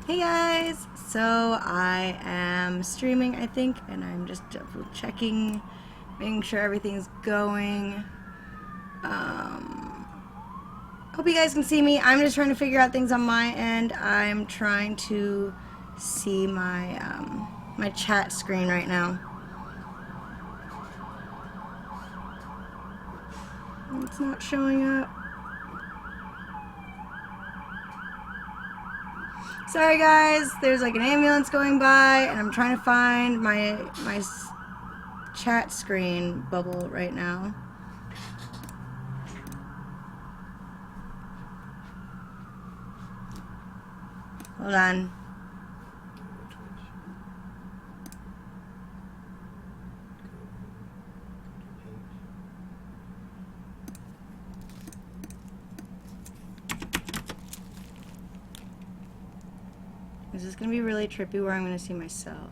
Hey guys! So I am streaming, I think, and I'm just double checking, making sure everything's going. Hope you guys can see me. I'm just trying to figure out things on my end. I'm trying to see my chat screen right now. It's not showing up. Sorry guys, there's like an ambulance going by, and I'm trying to find my chat screen bubble right now. Hold on. Is this gonna be really trippy where I'm gonna see myself?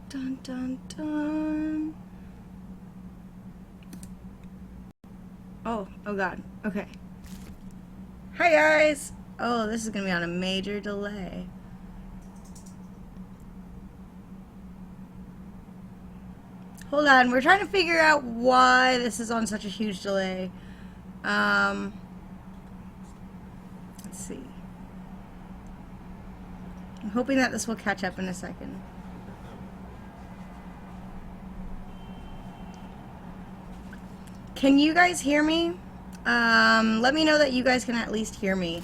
Dun dun dun. Oh god. Okay. Hi guys! Oh, this is gonna be on a major delay. Hold on, we're trying to figure out why this is on such a huge delay. Let's see. I'm hoping that this will catch up in a second. Can you guys hear me? Let me know that you guys can at least hear me,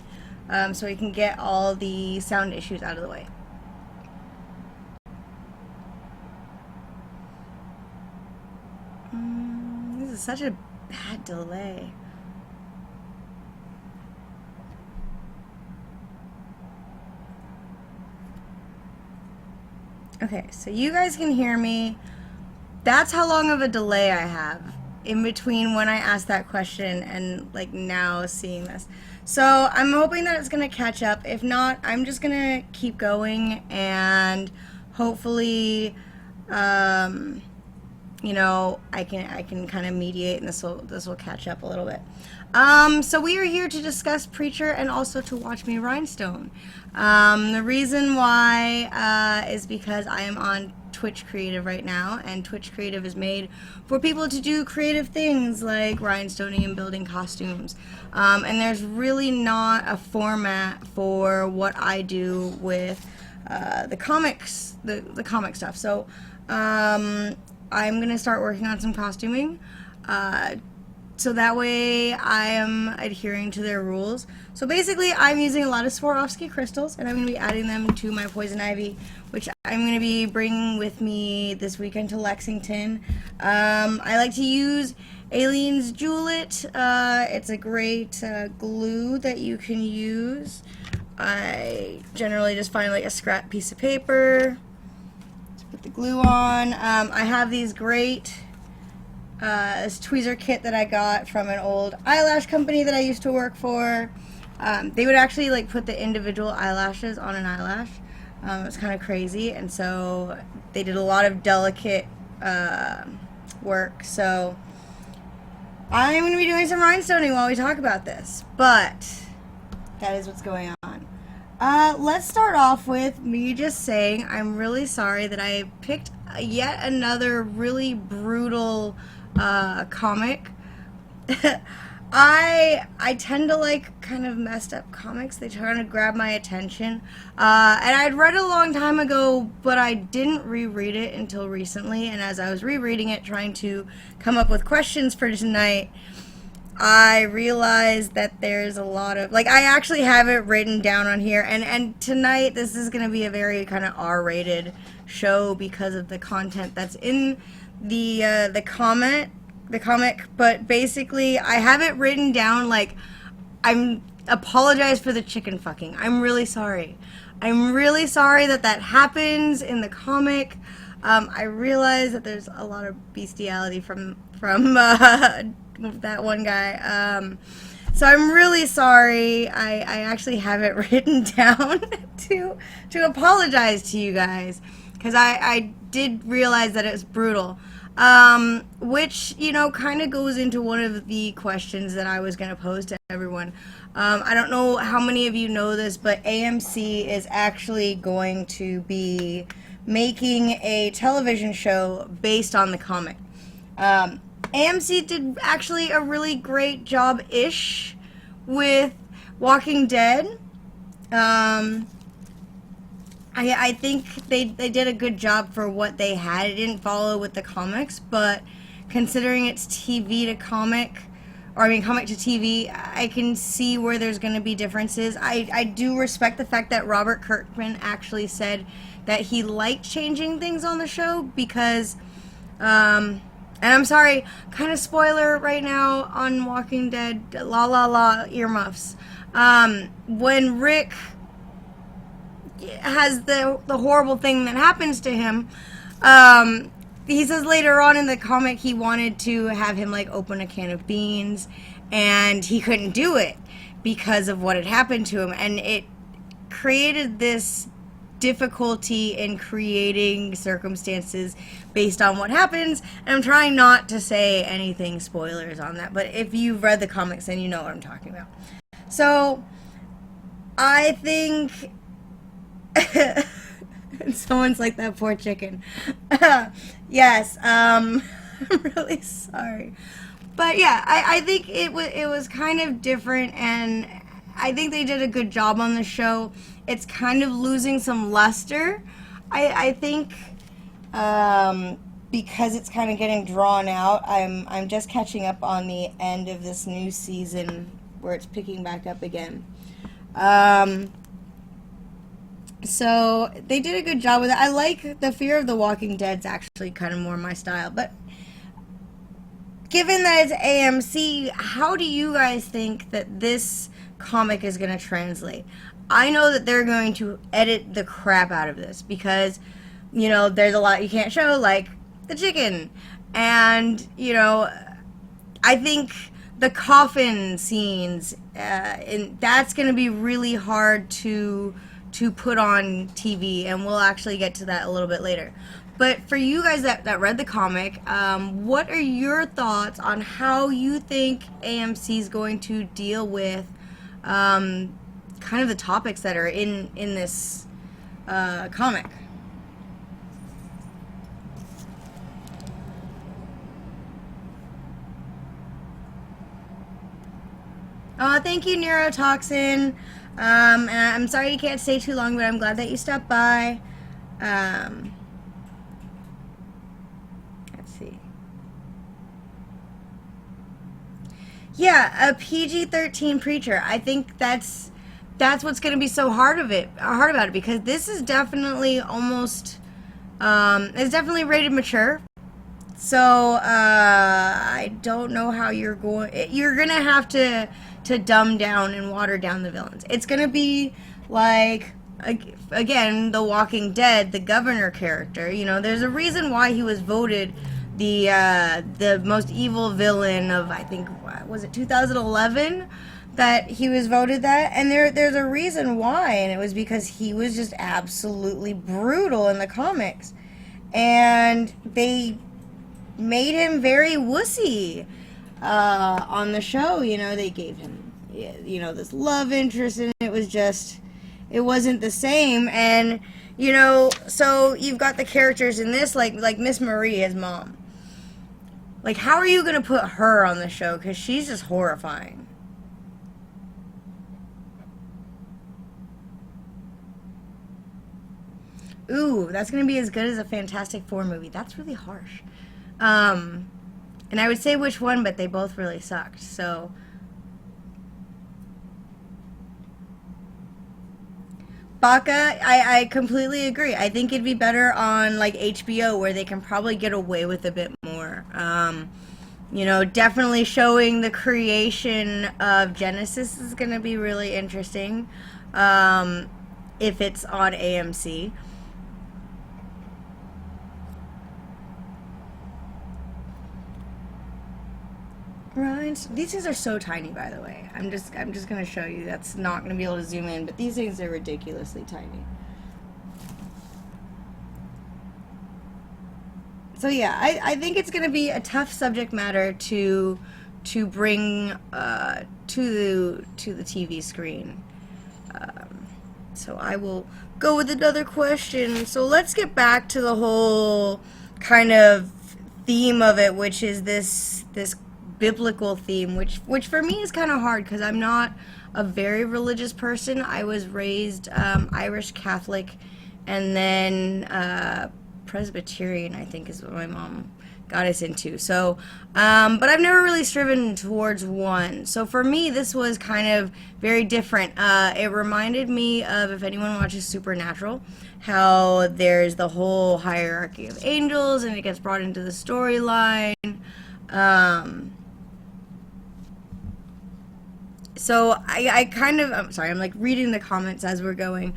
so we can get all the sound issues out of the way. This is such a bad delay. Okay, so you guys can hear me. That's how long of a delay I have in between when I asked that question and like now seeing this. So I'm hoping that it's gonna catch up. If not, I'm just gonna keep going and hopefully, you know, I can kind of mediate and this will catch up a little bit. So we are here to discuss Preacher and also to watch me rhinestone. The reason why is because I am on Twitch Creative right now, and Twitch Creative is made for people to do creative things like rhinestoning and building costumes. And there's really not a format for what I do with the comics, the comic stuff. So I'm gonna start working on some costuming. So that way I am adhering to their rules. So basically I'm using a lot of Swarovski crystals, and I'm going to be adding them to my poison ivy, which I'm going to be bringing with me this weekend to Lexington. I like to use Aleene's Jewellet. It's a great glue that you can use. I generally just find like a scrap piece of paper to put the glue on. I have these great this tweezer kit that I got from an old eyelash company that I used to work for. They would actually like put the individual eyelashes on an eyelash. It was kind of crazy, and so they did a lot of delicate work. So I'm going to be doing some rhinestoning while we talk about this, but that is what's going on. Let's start off with me just saying I'm really sorry that I picked yet another really brutal comic. I tend to like kind of messed up comics. They try to grab my attention. And I'd read it a long time ago, but I didn't reread it until recently. And as I was rereading it, trying to come up with questions for tonight, I realized that there's a lot of, like, I actually have it written down on here, and tonight this is going to be a very kind of R-rated show because of the content that's in the comic, but basically I have it written down like, apologize for the chicken fucking. I'm really sorry. I'm really sorry that that happens in the comic. I realize that there's a lot of bestiality from that one guy. So I'm really sorry. I actually have it written down to apologize to you guys, because I did realize that it was brutal. Which, you know, kind of goes into one of the questions that I was going to pose to everyone. I don't know how many of you know this, but AMC is actually going to be making a television show based on the comic. AMC did actually a really great job-ish with Walking Dead. I think they did a good job for what they had. It didn't follow with the comics, but considering it's TV to comic, or I mean comic to TV, I can see where there's going to be differences. I do respect the fact that Robert Kirkman actually said that he liked changing things on the show because, and I'm sorry, kind of spoiler right now on Walking Dead, earmuffs. When Rick has the horrible thing that happens to him, he says later on in the comic he wanted to have him like open a can of beans, and he couldn't do it because of what had happened to him, and it created this difficulty in creating circumstances based on what happens. And I'm trying not to say anything spoilers on that, but if you've read the comics then you know what I'm talking about. So I think someone's like, that poor chicken. Yes, I'm really sorry. But yeah, I think it was kind of different, and I think they did a good job on the show. It's kind of losing some luster, I think, because it's kind of getting drawn out. I'm just catching up on the end of this new season where it's picking back up again. So they did a good job with it. I like the Fear of the Walking Dead's actually kind of more my style. But given that it's AMC, how do you guys think that this comic is going to translate? I know that they're going to edit the crap out of this because, you know, there's a lot you can't show, like the chicken. And, you know, I think the coffin scenes, that's going to be really hard to put on TV, and we'll actually get to that a little bit later. But for you guys that read the comic, what are your thoughts on how you think AMC is going to deal with kind of the topics that are in this comic? Thank you, Neurotoxin. And I'm sorry you can't stay too long, but I'm glad that you stopped by. Let's see. Yeah, a PG-13 Preacher. I think that's what's going to be so hard about it, because this is definitely almost it's definitely rated mature. So I don't know how you're gonna have to dumb down and water down the villains. It's gonna be like, again, The Walking Dead, the governor character. You know, there's a reason why he was voted the most evil villain of, I think, was it 2011 that he was voted that, and there's a reason why, and it was because he was just absolutely brutal in the comics, and they made him very wussy on the show. You know, they gave him, you know, this love interest, and it wasn't the same. And, you know, so you've got the characters in this, like Miss Marie, his mom. Like, how are you going to put her on the show? Because she's just horrifying. Ooh, that's going to be as good as a Fantastic Four movie. That's really harsh. And I would say which one, but they both really sucked. So, Baka, I completely agree. I think it'd be better on like HBO, where they can probably get away with a bit more. You know, definitely showing the creation of Genesis is going to be really interesting if it's on AMC. These things are so tiny, by the way. I'm just going to show you. That's not going to be able to zoom in, but these things are ridiculously tiny. So So yeah, I think it's going to be a tough subject matter to bring to the TV screen. So I will go with another question. So let's get back to the whole kind of theme of it, which is this biblical theme, which for me is kind of hard because I'm not a very religious person. I was raised Irish Catholic, and then Presbyterian, I think, is what my mom got us into. So, but I've never really striven towards one. So for me, this was kind of very different. It reminded me of, if anyone watches Supernatural, how there's the whole hierarchy of angels, and it gets brought into the storyline. So I kind of, I'm sorry, I'm like reading the comments as we're going.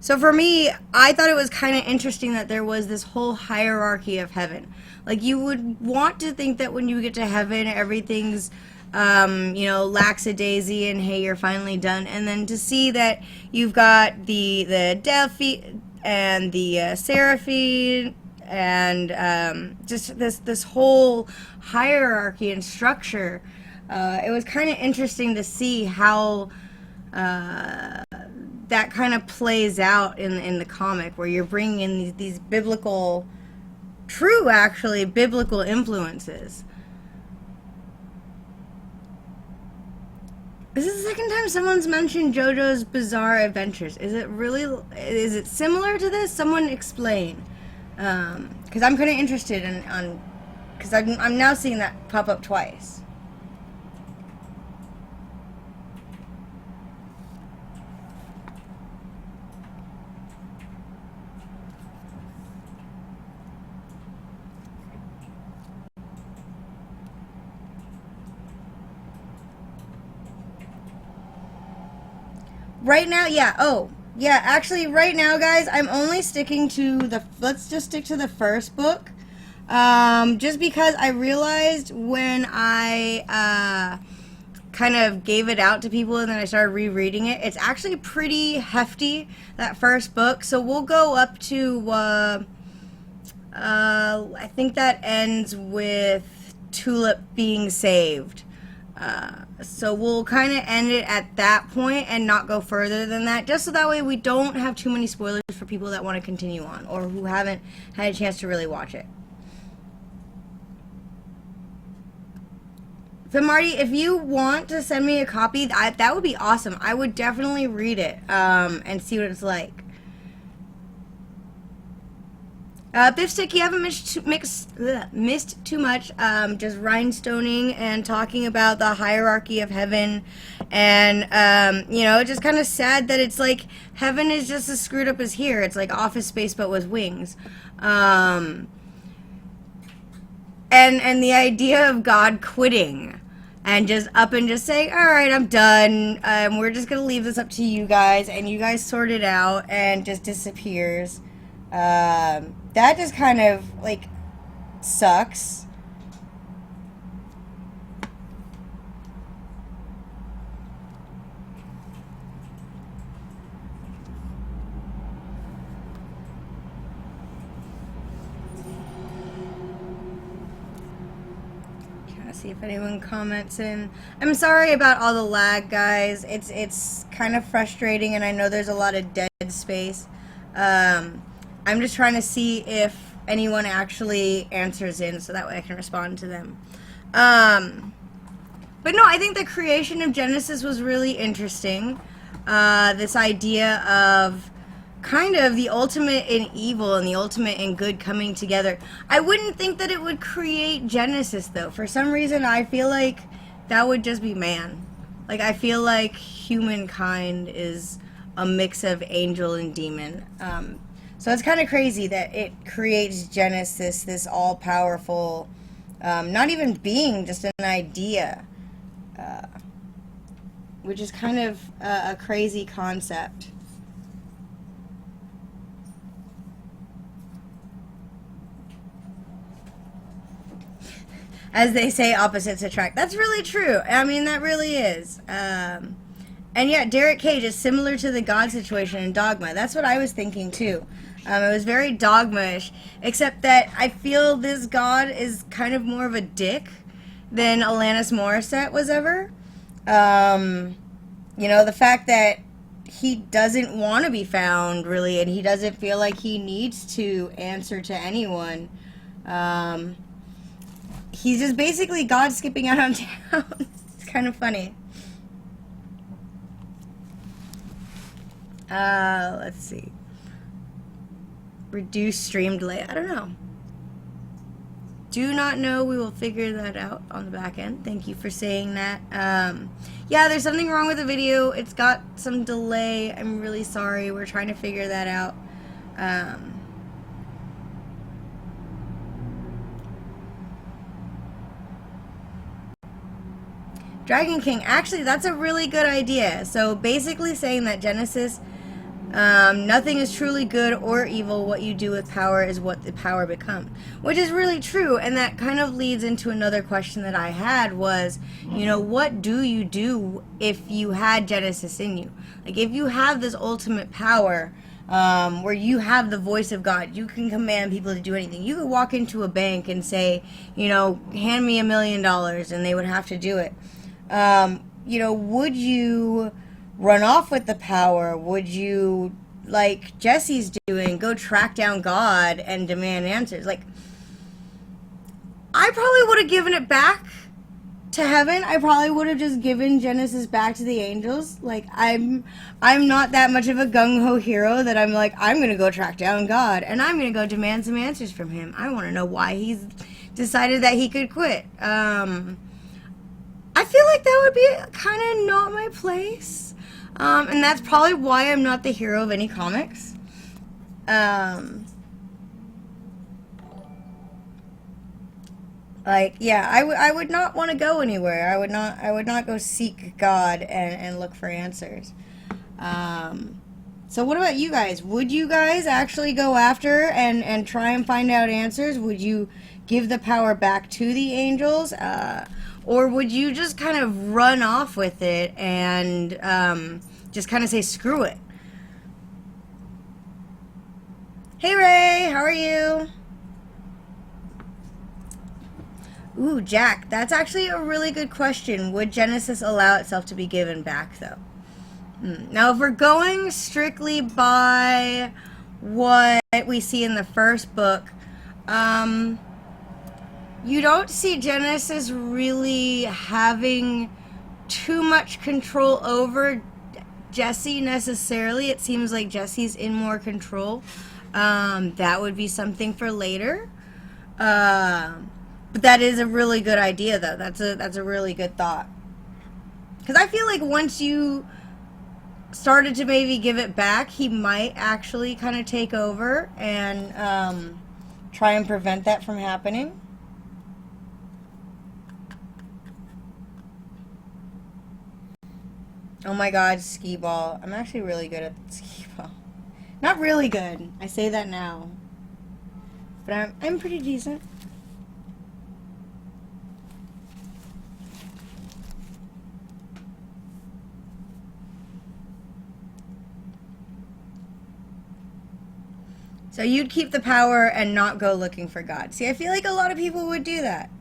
So for me, I thought it was kind of interesting that there was this whole hierarchy of heaven. Like, you would want to think that when you get to heaven, everything's, lackadaisy and hey, you're finally done. And then to see that you've got the Delphi and the Seraphim and just this whole hierarchy and structure. It was kind of interesting to see how that kind of plays out in the comic, where you're bringing in these biblical, actually biblical influences. This is the second time someone's mentioned JoJo's Bizarre Adventures. Is it similar to this? Someone explain. Because I'm kind of interested because I'm now seeing that pop up twice. Right now, yeah. Oh, yeah. Actually, right now, guys, I'm only sticking to let's just stick to the first book. Just because I realized when I kind of gave it out to people and then I started rereading it, it's actually pretty hefty, that first book. So we'll go up to, I think that ends with Tulip being saved. So we'll kind of end it at that point and not go further than that, just so that way we don't have too many spoilers for people that want to continue on or who haven't had a chance to really watch it. So Marty, if you want to send me a copy, that would be awesome. I would definitely read it and see what it's like. Beefstick, you haven't missed too much, just rhinestoning and talking about the hierarchy of heaven, and, just kind of sad that it's like, heaven is just as screwed up as here. It's like Office Space, but with wings. And the idea of God quitting, and just saying, alright, I'm done, we're just gonna leave this up to you guys, and you guys sort it out, and just disappears. That just kind of, like, sucks. Trying to see if anyone comments in. I'm sorry about all the lag, guys. It's kind of frustrating, and I know there's a lot of dead space. I'm just trying to see if anyone actually answers in, so that way I can respond to them. But no, I think the creation of Genesis was really interesting. This idea of kind of the ultimate in evil and the ultimate in good coming together. I wouldn't think that it would create Genesis, though. For some reason, I feel like that would just be man. Like, I feel like humankind is a mix of angel and demon. So it's kind of crazy that it creates Genesis, this all-powerful, not even being, just an idea, which is kind of a crazy concept. As they say, opposites attract. That's really true. I mean, that really is. And yeah, Derek Cage is similar to the God situation in Dogma. That's what I was thinking, too. It was very dogma-ish, except that I feel this god is kind of more of a dick than Alanis Morissette was ever. You know, the fact that he doesn't want to be found, really, and he doesn't feel like he needs to answer to anyone. He's just basically God skipping out on town. It's kind of funny. Let's see. Reduce stream delay. I don't know. Do not know. We will figure that out on the back end. Thank you for saying that. Yeah, there's something wrong with the video. It's got some delay. I'm really sorry. We're trying to figure that out. Dragon King. Actually, that's a really good idea. So basically saying that Genesis... nothing is truly good or evil. What you do with power is what the power becomes. Which is really true, and that kind of leads into another question that I had was, you know, what do you do if you had Genesis in you? Like, if you have this ultimate power, where you have the voice of God, you can command people to do anything. You could walk into a bank and say, you know, hand me $1 million, and they would have to do it. You know, would you run off with the power? Would you, like Jesse's doing, go track down God and demand answers? Like, I probably would have given it back to heaven. I probably would have just given Genesis back to the angels. Like, I'm not that much of a gung-ho hero that I'm like, I'm gonna go track down God and I'm gonna go demand some answers from him. I want to know why he's decided that he could quit. I feel like that would be kind of not my place. And that's probably why I'm not the hero of any comics. Like, yeah, I would not want to go anywhere. I would not go seek God and look for answers. So what about you guys? Would you guys actually go after and try and find out answers? Would you give the power back to the angels? Or would you just kind of run off with it and just kind of say, screw it? Hey, Ray, how are you? Ooh, Jack, that's actually a really good question. Would Genesis allow itself to be given back, though? Now, if we're going strictly by what we see in the first book, you don't see Genesis really having too much control over Jesse necessarily. It seems like Jesse's in more control. That would be something for later. But that is a really good idea, though. That's a really good thought. Because I feel like once you started to maybe give it back, he might actually kind of take over and try and prevent that from happening. Oh my god, skee ball. I'm actually really good at skee ball. Not really good. I say that now. But I'm pretty decent. So you'd keep the power and not go looking for God. See, I feel like a lot of people would do that.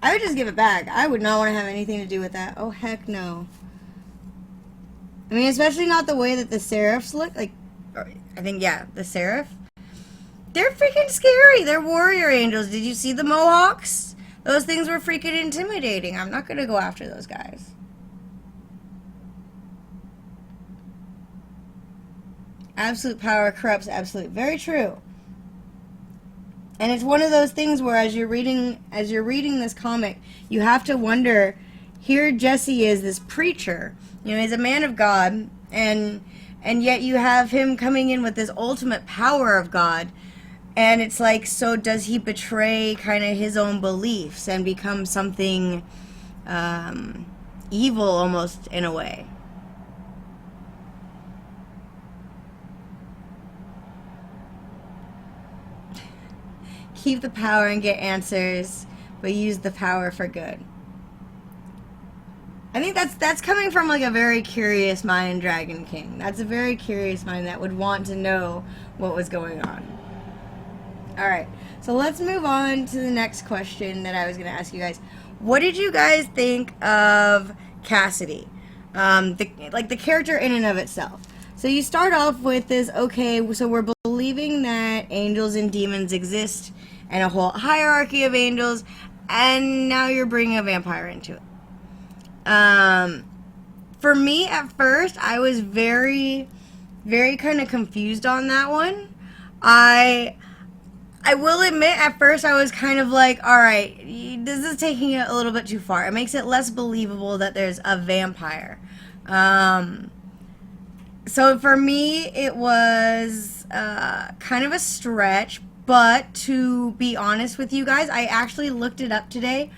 I would just give it back. I would not want to have anything to do with that. Oh, heck no. I mean, especially not the way that the seraphs look. Like, I think, yeah, the seraph. They're freaking scary. They're warrior angels. Did you see the mohawks? Those things were freaking intimidating. I'm not going to go after those guys. Absolute power corrupts absolute. Very true. And it's one of those things where as you're reading this comic, you have to wonder, here Jesse is this preacher. You know, he's a man of God, and yet you have him coming in with this ultimate power of God. And it's like, so does he betray kind of his own beliefs and become something evil almost in a way? Keep the power and get answers, but use the power for good. I think that's coming from like a very curious mind, Dragon King. That's a very curious mind that would want to know what was going on. All right, so let's move on to the next question that I was going to ask you guys. What did you guys think of Cassidy? The character in and of itself. So you start off with this, okay, so we're believing that angels and demons exist and a whole hierarchy of angels, and now you're bringing a vampire into it. For me, at first, I was very, very kind of confused on that one. I will admit, at first, I was kind of like, all right, this is taking it a little bit too far. It makes it less believable that there's a vampire. So for me, it was kind of a stretch, but to be honest with you guys, I actually looked it up today.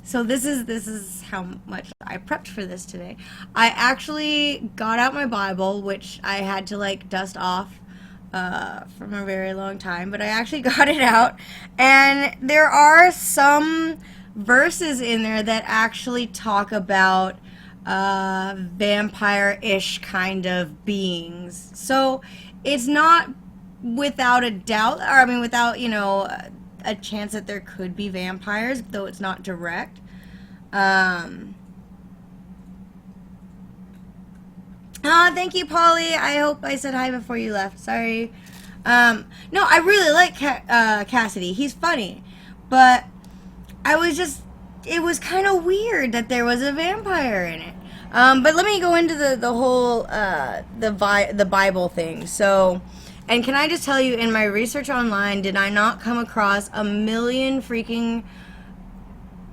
So this is how much I prepped for this today. I actually got out my Bible, which I had to like dust off from a very long time, but I actually got it out, and there are some verses in there that actually talk about vampire-ish kind of beings. So it's not without a doubt, or I mean without, you know, a chance that there could be vampires, though it's not direct. Thank you, Polly. I hope I said hi before you left. Sorry. No, I really like Cassidy. He's funny. But it was kind of weird that there was a vampire in it. But let me go into the whole, the Bible thing. So, and can I just tell you, in my research online, did I not come across a million freaking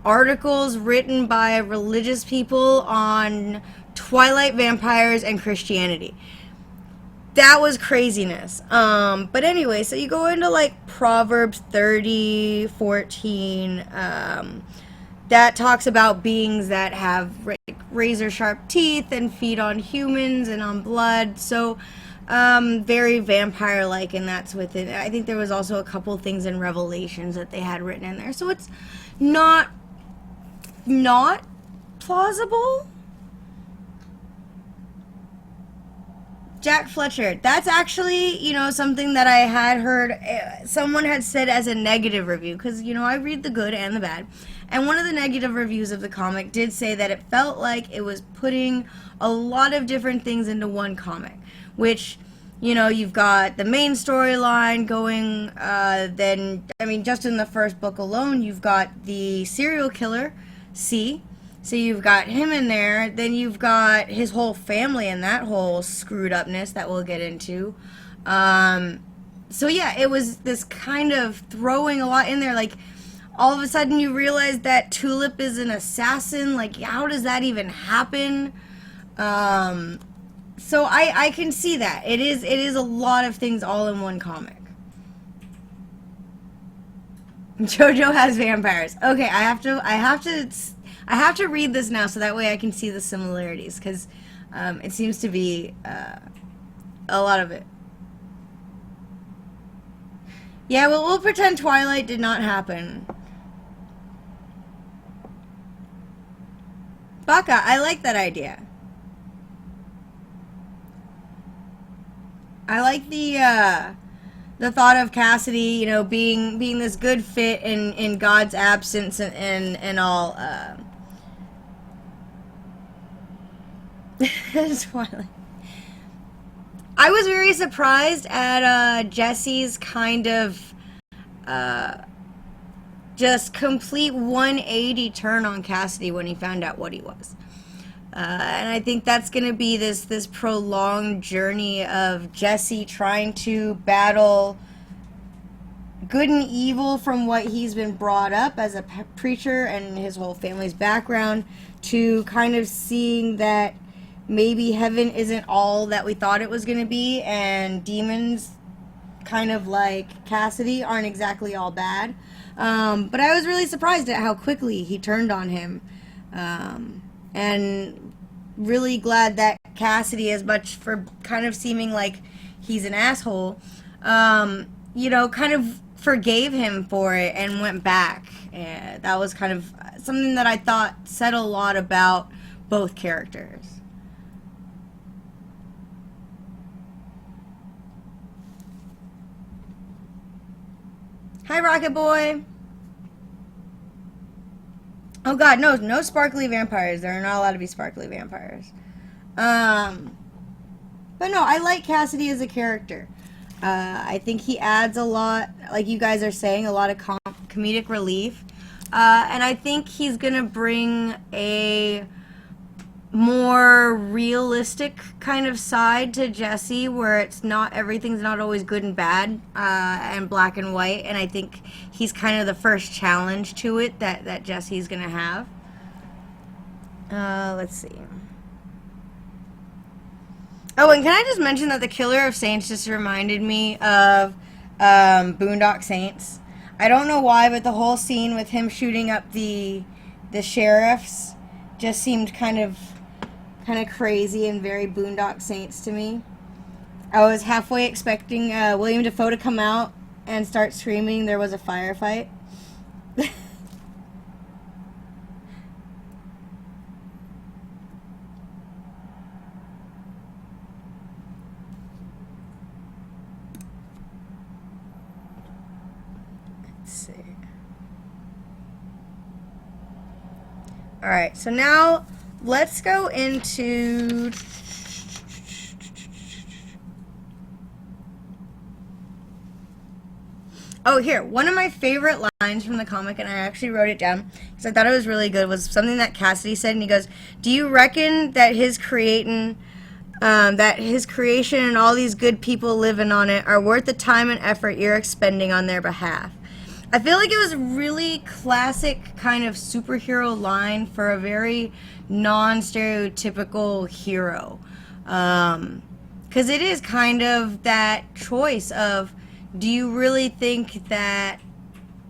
articles written by religious people on Twilight vampires and Christianity? That was craziness. But anyway, so you go into like Proverbs 30:14, that talks about beings that have razor sharp teeth and feed on humans and on blood. So very vampire-like, and that's within. I think there was also a couple things in Revelations that they had written in there. So it's not plausible. Jack Fletcher, that's actually, you know, something that I had heard someone had said as a negative review, because, you know, I read the good and the bad, and one of the negative reviews of the comic did say that it felt like it was putting a lot of different things into one comic, which, you know, you've got the main storyline going, then, I mean, just in the first book alone, you've got the serial killer, C. So you've got him in there, then you've got his whole family and that whole screwed upness that we'll get into. So yeah, it was this kind of throwing a lot in there, like all of a sudden you realize that Tulip is an assassin, like how does that even happen? So I can see that. It is a lot of things all in one comic. JoJo has vampires. Okay, I have to read this now so that way I can see the similarities, because it seems to be a lot of it. Yeah, well, we'll pretend Twilight did not happen. Baka, I like that idea. I like the thought of Cassidy, you know, being this good fit in God's absence and all. Twilight. I was very surprised at Jesse's kind of just complete 180 turn on Cassidy when he found out what he was. And I think that's going to be this prolonged journey of Jesse trying to battle good and evil from what he's been brought up as a preacher and his whole family's background, to kind of seeing that maybe heaven isn't all that we thought it was going to be, and demons, kind of like Cassidy, aren't exactly all bad. But I was really surprised at how quickly he turned on him. And really glad that Cassidy, as much for kind of seeming like he's an asshole, you know, kind of forgave him for it and went back. That was kind of something that I thought said a lot about both characters. Hi, Rocket Boy. Oh God, no sparkly vampires. There are not allowed to be sparkly vampires. But no, I like Cassidy as a character. I think he adds a lot, like you guys are saying, a lot of comedic relief. And I think he's going to bring a more realistic kind of side to Jesse, where everything's not always good and bad and black and white. And I think he's kind of the first challenge to it that Jesse's going to have. Let's see. Oh, and can I just mention that the Killer of Saints just reminded me of Boondock Saints. I don't know why, but the whole scene with him shooting up the sheriffs just seemed kind of crazy and very Boondock Saints to me. I was halfway expecting William Dafoe to come out and start screaming there was a firefight. Alright, so now let's go into... Oh, here, one of my favorite lines from the comic, and I actually wrote it down because I thought it was really good, was something that Cassidy said, and he goes, "Do you reckon that his creation and all these good people living on it are worth the time and effort you're expending on their behalf?" I feel like it was a really classic kind of superhero line for a very non-stereotypical hero. Because it is kind of that choice of, do you really think that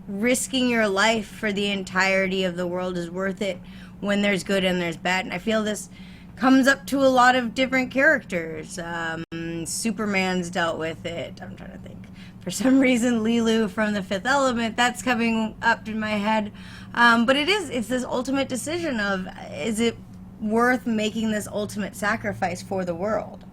risking your life for the entirety of the world is worth it when there's good and there's bad? And I feel this comes up to a lot of different characters. Superman's dealt with it. I'm trying to think. For some reason, Lilu from The Fifth Element, that's coming up in my head. But it's this ultimate decision of, is it worth making this ultimate sacrifice for the world?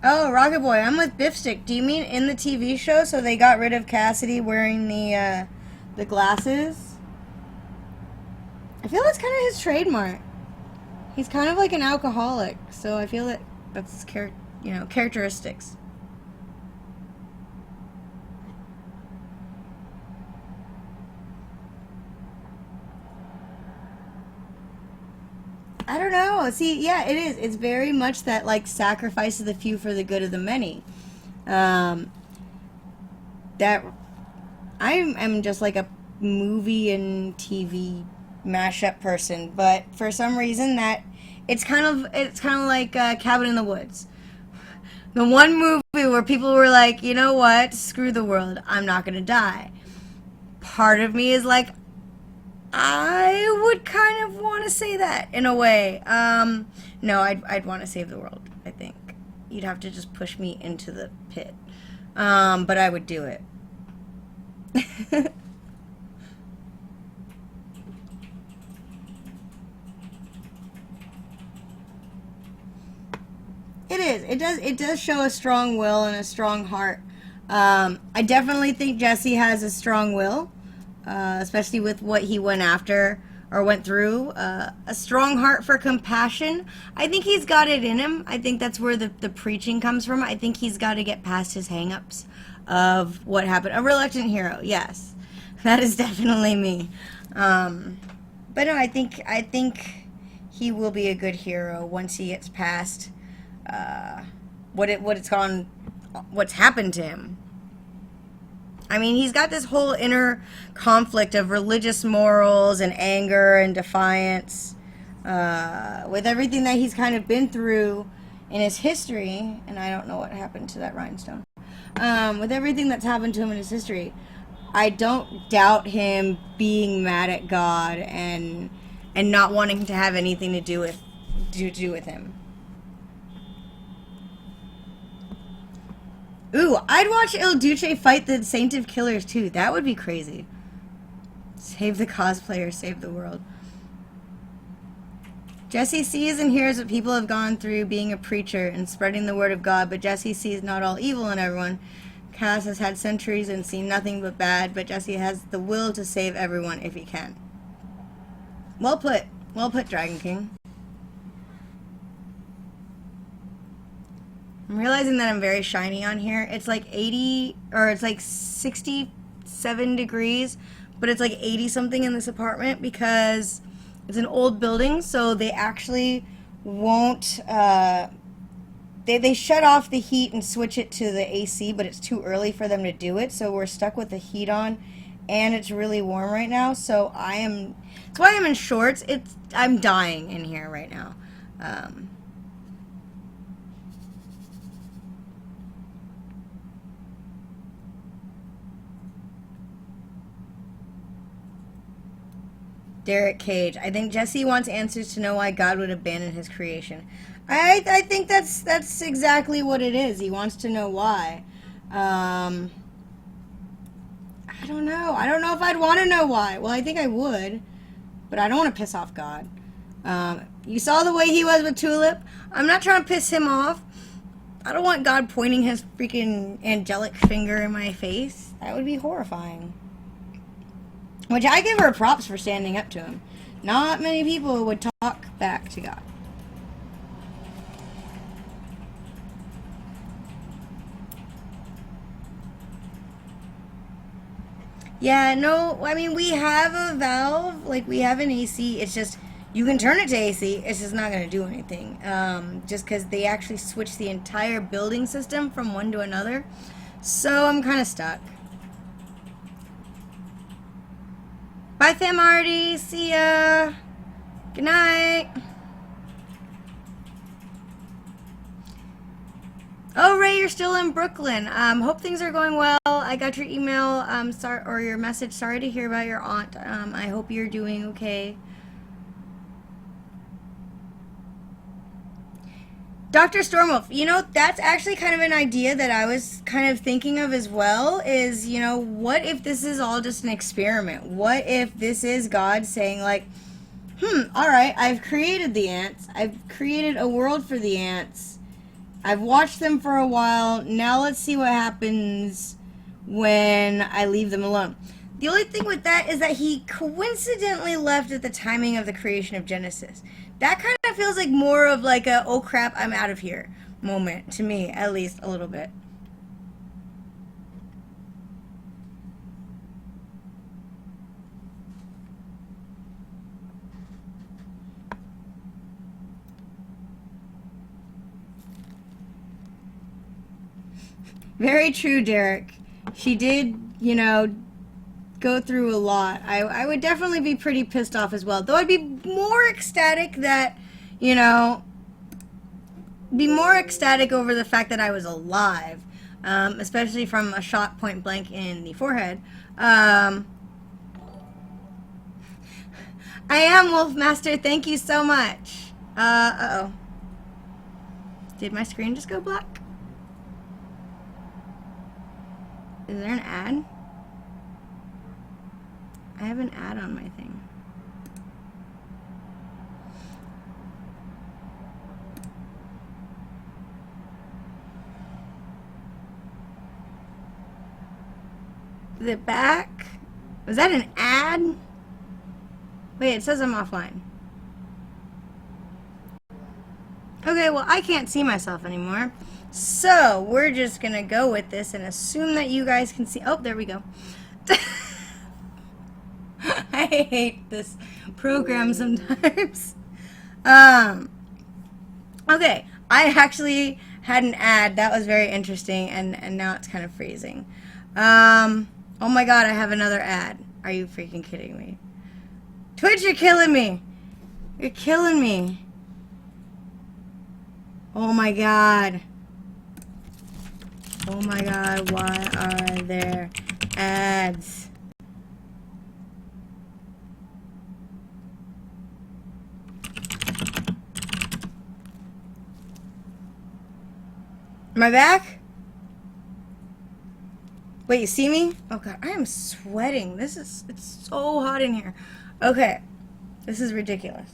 Oh, Rocket Boy, I'm with Biffstick. Do you mean in the TV show, so they got rid of Cassidy wearing the glasses? I feel that's kind of his trademark. He's kind of like an alcoholic, so I feel that that's characteristics. I don't know. See, yeah, it is. It's very much that, like, sacrifice of the few for the good of the many. That I'm just like a movie and TV mashup person, but for some reason that it's kind of like Cabin in the Woods. The one movie where people were like, you know what, screw the world, I'm not gonna die. Part of me is like, I would kind of want to say that in a way. No, I'd want to save the world, I think. You'd have to just push me into the pit. But I would do it. It is. It does show a strong will and a strong heart. I definitely think Jesse has a strong will. Especially with what he went after or went through. A strong heart for compassion. I think he's got it in him. I think that's where the preaching comes from. I think he's got to get past his hang-ups of what happened. A reluctant hero, yes. That is definitely me. But no, I think he will be a good hero once he gets past what's happened to him. I mean, he's got this whole inner conflict of religious morals and anger and defiance with everything that he's kind of been through in his history. And I don't know what happened to that rhinestone. With everything that's happened to him in his history, I don't doubt him being mad at God and not wanting to have anything to do with him. Ooh, I'd watch Il Duce fight the Saint of Killers too. That would be crazy. Save the cosplayer, save the world. Jesse sees and hears what people have gone through being a preacher and spreading the word of God, but Jesse sees not all evil in everyone. Cass has had centuries and seen nothing but bad, but Jesse has the will to save everyone if he can. Well put. Well put, Dragon King. I'm realizing that I'm very shiny on here. It's like 80, or it's like 67 degrees, but it's like 80 something in this apartment because it's an old building, so they actually won't, they shut off the heat and switch it to the AC, but it's too early for them to do it, so we're stuck with the heat on, and it's really warm right now, so that's why I'm in shorts. I'm dying in here right now. Derek Cage. I think Jesse wants answers to know why God would abandon his creation. I think that's exactly what it is. He wants to know why. I don't know. I don't know if I'd want to know why. Well, I think I would, but I don't want to piss off God. You saw the way he was with Tulip. I'm not trying to piss him off. I don't want God pointing his freaking angelic finger in my face. That would be horrifying. Which I give her props for standing up to him. Not many people would talk back to God. Yeah, no, I mean, we have a valve, like we have an AC, it's just, you can turn it to AC, it's just not going to do anything. Just because they actually switched the entire building system from one to another. So I'm kind of stuck. Bye, Fam Artie. See ya. Good night. Oh, Ray, you're still in Brooklyn. Hope things are going well. I got your email, or your message. Sorry to hear about your aunt. I hope you're doing okay. Dr. Stormwolf, you know, that's actually kind of an idea that I was kind of thinking of as well, is, you know, what if this is all just an experiment? What if this is God saying, like, all right, I've created the ants. I've created a world for the ants. I've watched them for a while. Now let's see what happens when I leave them alone. The only thing with that is that he coincidentally left at the timing of the creation of Genesis. That kind of feels like more of like a, oh crap, I'm out of here moment, to me, at least a little bit. Very true, Derek. She did, you know, go through a lot. I would definitely be pretty pissed off as well. Though I'd be more ecstatic that, you know, be more ecstatic over the fact that I was alive. Especially from a shot point blank in the forehead. I am Wolfmaster. Thank you so much. Uh-oh. Did my screen just go black? Is there an ad? I have an ad on my thing. Is it back? Was that an ad? Wait, it says I'm offline. Okay, well, I can't see myself anymore. So, we're just gonna go with this and assume that you guys can see. Oh, there we go. I hate this program sometimes. Okay, I actually had an ad. That was very interesting, and now it's kind of freezing. Oh my god, I have another ad. Are you freaking kidding me? Twitch, you're killing me. You're killing me. Oh my god. Oh my god, why are there ads? Am I back? Wait, you see me? Oh god, I am sweating. It's so hot in here. Okay. This is ridiculous.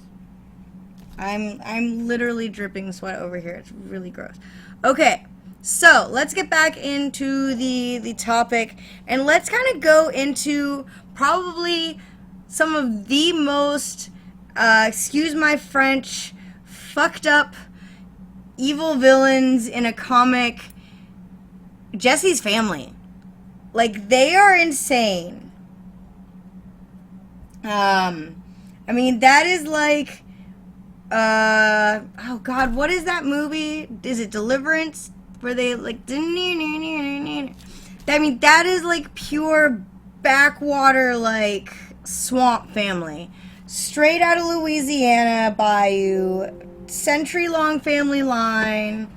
I'm literally dripping sweat over here. It's really gross. Okay. So, let's get back into the topic, and let's kind of go into probably some of the most excuse my French, fucked up evil villains in a comic. Jesse's family. Like, they are insane. I mean, that is like, oh god, what is that movie? Is it Deliverance? Where they like, I mean, that is like pure backwater, like, swamp family. Straight out of Louisiana, bayou, century-long family line.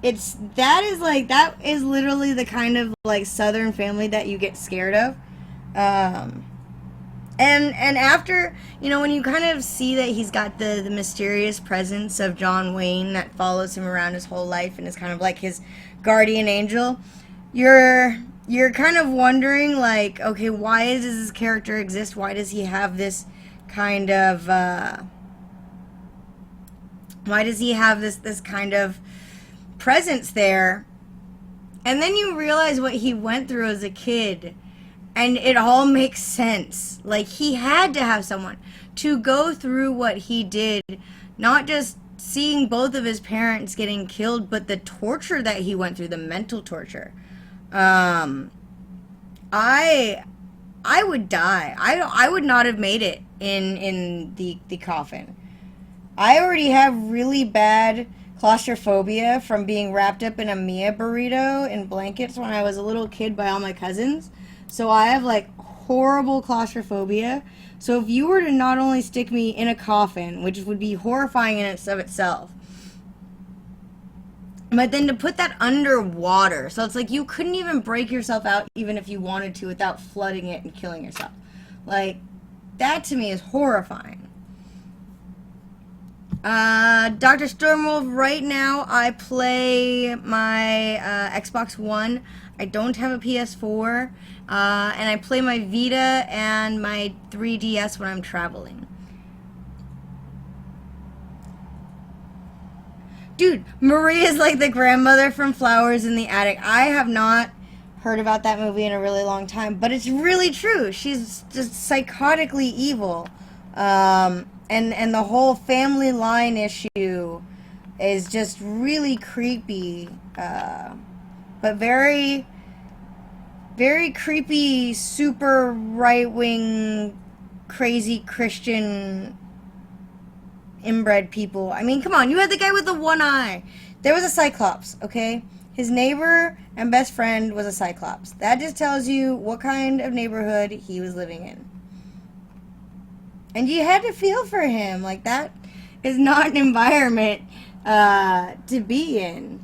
That is literally the kind of like Southern family that you get scared of. And after, you know, when you kind of see that he's got the mysterious presence of John Wayne that follows him around his whole life and is kind of like his guardian angel, you're kind of wondering, like, okay, why does this character exist? Why does he have this kind of presence there? And then you realize what he went through as a kid, and it all makes sense. Like, he had to have someone to go through what he did, not just seeing both of his parents getting killed, but the torture that he went through, the mental torture. I would die. I would not have made it in the coffin. I already have really bad claustrophobia from being wrapped up in a Mia burrito in blankets when I was a little kid by all my cousins. So I have like horrible claustrophobia. So if you were to not only stick me in a coffin, which would be horrifying in itself, but then to put that underwater, so it's like you couldn't even break yourself out even if you wanted to without flooding it and killing yourself. Like, that to me is horrifying. Dr. Stormwolf, right now I play my Xbox One. I don't have a PS4. And I play my Vita and my 3DS when I'm traveling. Dude, Marie is like the grandmother from Flowers in the Attic. I have not heard about that movie in a really long time, but it's really true. She's just psychotically evil. And the whole family line issue is just really creepy. But very, very creepy, super right-wing, crazy Christian inbred people. I mean, come on, you had the guy with the one eye. There was a Cyclops, okay? His neighbor and best friend was a Cyclops. That just tells you what kind of neighborhood he was living in. And you had to feel for him. Like, that is not an environment to be in.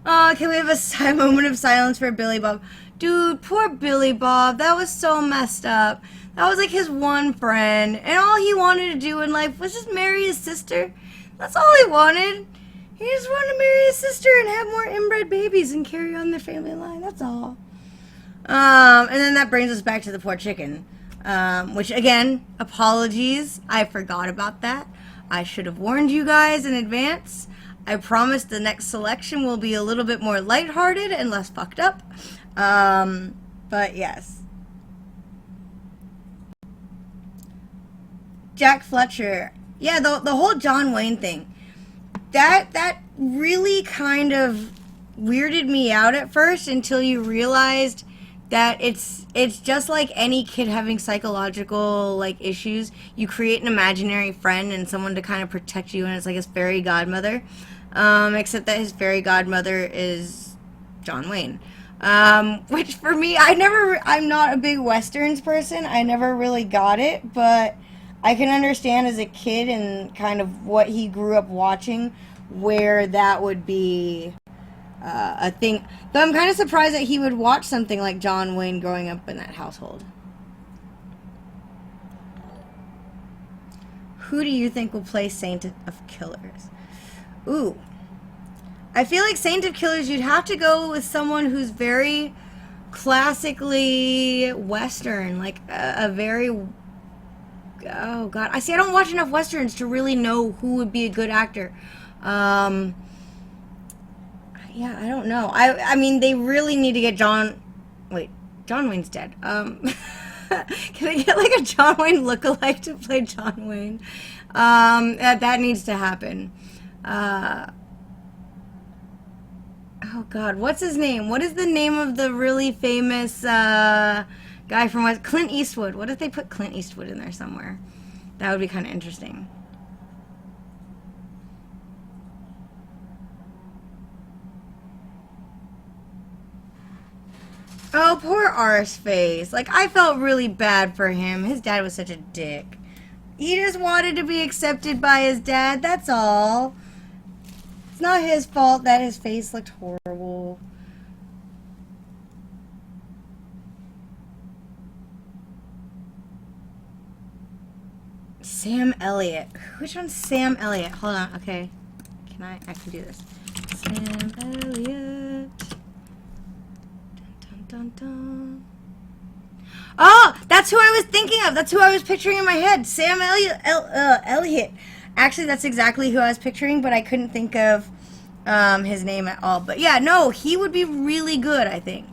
Oh, can we have a moment of silence for Billy Bob? Dude, poor Billy Bob. That was so messed up. That was like his one friend. And all he wanted to do in life was just marry his sister. That's all he wanted. He just wanted to marry his sister and have more inbred babies and carry on their family line. That's all. And then that brings us back to the poor chicken. Which, again, apologies. I forgot about that. I should have warned you guys in advance. I promise the next selection will be a little bit more lighthearted and less fucked up. But yes. Jack Fletcher. Yeah, the whole John Wayne thing. That really kind of weirded me out at first until you realized that it's just like any kid having psychological like issues. You create an imaginary friend and someone to kind of protect you, and it's like his fairy godmother. Except that his fairy godmother is John Wayne. Which for me, I'm not a big Westerns person. I never really got it, but I can understand as a kid and kind of what he grew up watching where that would be a thing. Though I'm kind of surprised that he would watch something like John Wayne growing up in that household. Who do you think will play Saint of Killers? Ooh. I feel like Saint of Killers, you'd have to go with someone who's very classically Western, like a very... Oh, God. I see, I don't watch enough Westerns to really know who would be a good actor. Yeah, I don't know. I mean, they really need to get John... Wait, John Wayne's dead. Can I get, like, a John Wayne lookalike to play John Wayne? That needs to happen. Oh, God. What's his name? What is the name of the really famous guy from West? Clint Eastwood. What if they put Clint Eastwood in there somewhere? That would be kind of interesting. Oh, poor Arseface. Like, I felt really bad for him. His dad was such a dick. He just wanted to be accepted by his dad, that's all. It's not his fault that his face looked horrible. Sam Elliott. Which one's Sam Elliott? Hold on, okay. I can do this. Sam Elliott. Dun, dun, dun. Oh, that's who I was thinking of. That's who I was picturing in my head. Sam Elliott. Elliott. Actually, that's exactly who I was picturing, but I couldn't think of his name at all. But yeah, no, he would be really good, I think.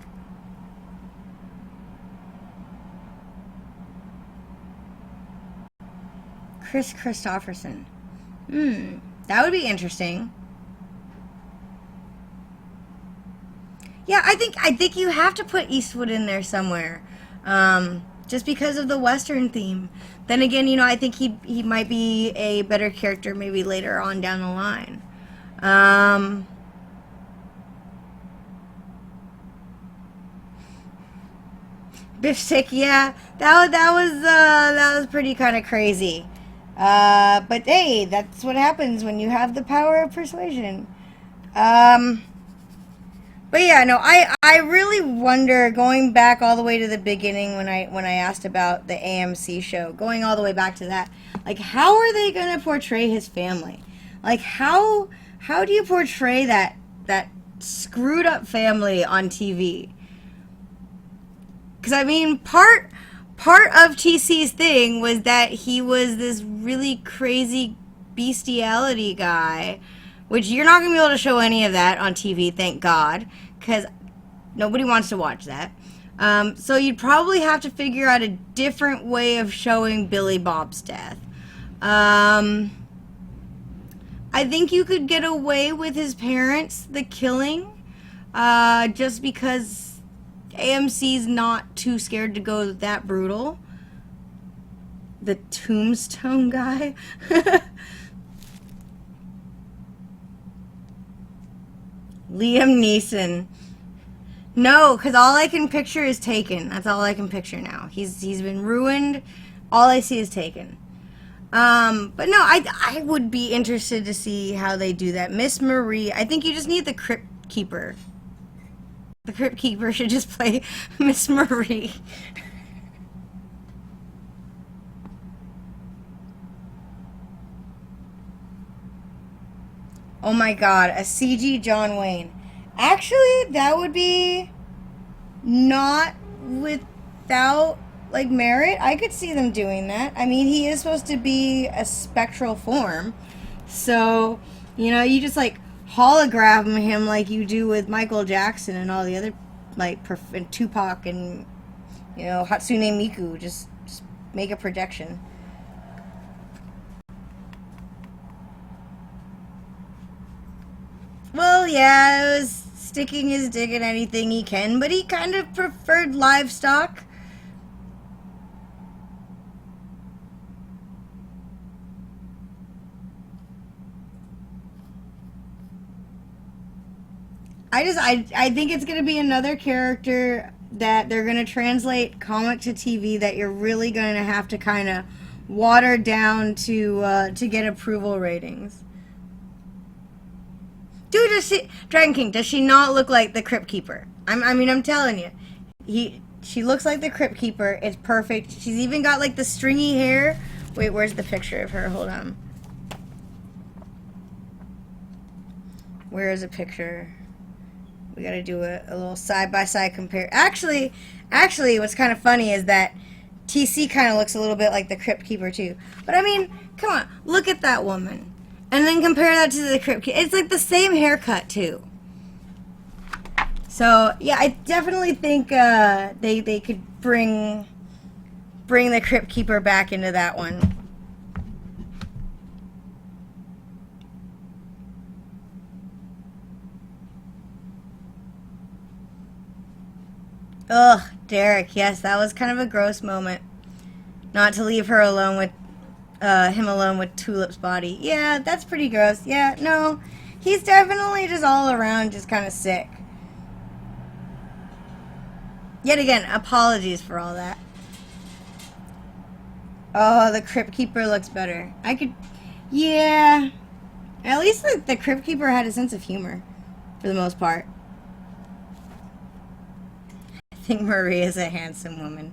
Chris Christopherson. That would be interesting. Yeah, I think you have to put Eastwood in there somewhere. Just because of the Western theme. Then again, you know, I think he might be a better character maybe later on down the line. Biff Stick, yeah, that was pretty kind of crazy. But hey, that's what happens when you have the power of persuasion. But yeah, no, I really wonder, going back all the way to the beginning when I asked about the AMC show, going all the way back to that, like, how are they gonna portray his family? Like, how do you portray that screwed up family on TV? Because I mean, part of TC's thing was that he was this really crazy bestiality guy, which you're not going to be able to show any of that on TV, thank God, because nobody wants to watch that. So you'd probably have to figure out a different way of showing Billy Bob's death. I think you could get away with his parents, the killing, just because AMC's not too scared to go that brutal. The Tombstone guy. Liam Neeson. No, because all I can picture is Taken. That's all I can picture now. He's been ruined. All I see is Taken. But no, I would be interested to see how they do that. Miss Marie. I think you just need the Crypt Keeper. The Crypt Keeper should just play Miss Marie. Oh my god, a CG John Wayne. Actually, that would be not without, like, merit. I could see them doing that. I mean, he is supposed to be a spectral form. So, you know, you just, like, hologram him like you do with Michael Jackson and all the other, like, and Tupac and, you know, Hatsune Miku. Just make a projection. Well, yeah, it was sticking his dick in anything he can, but he kind of preferred livestock. I think it's going to be another character that they're going to translate comic to TV that you're really going to have to kind of water down to get approval ratings. Dude, Dragon King, does she not look like the Crypt Keeper? I mean, I'm telling you. She looks like the Crypt Keeper. It's perfect. She's even got, like, the stringy hair Wait, where's the picture of her? Hold on. Where is a picture? We gotta do a little side-by-side compare. Actually, what's kind of funny is that TC kind of looks a little bit like the Crypt Keeper too. But I mean, come on, look at that woman. And then compare that to the Crypt Keeper. It's like the same haircut too. So, yeah, I definitely think they could bring the Crypt Keeper back into that one. Ugh, Derek, yes, that was kind of a gross moment. Not to leave her alone with, him alone with Tulip's body. Yeah, that's pretty gross. Yeah, no, he's definitely just all around just kind of sick. Yet again, apologies for all that. Oh, the Crypt Keeper looks better. I could, yeah. At least the Crypt Keeper had a sense of humor, for the most part. I think Marie is a handsome woman.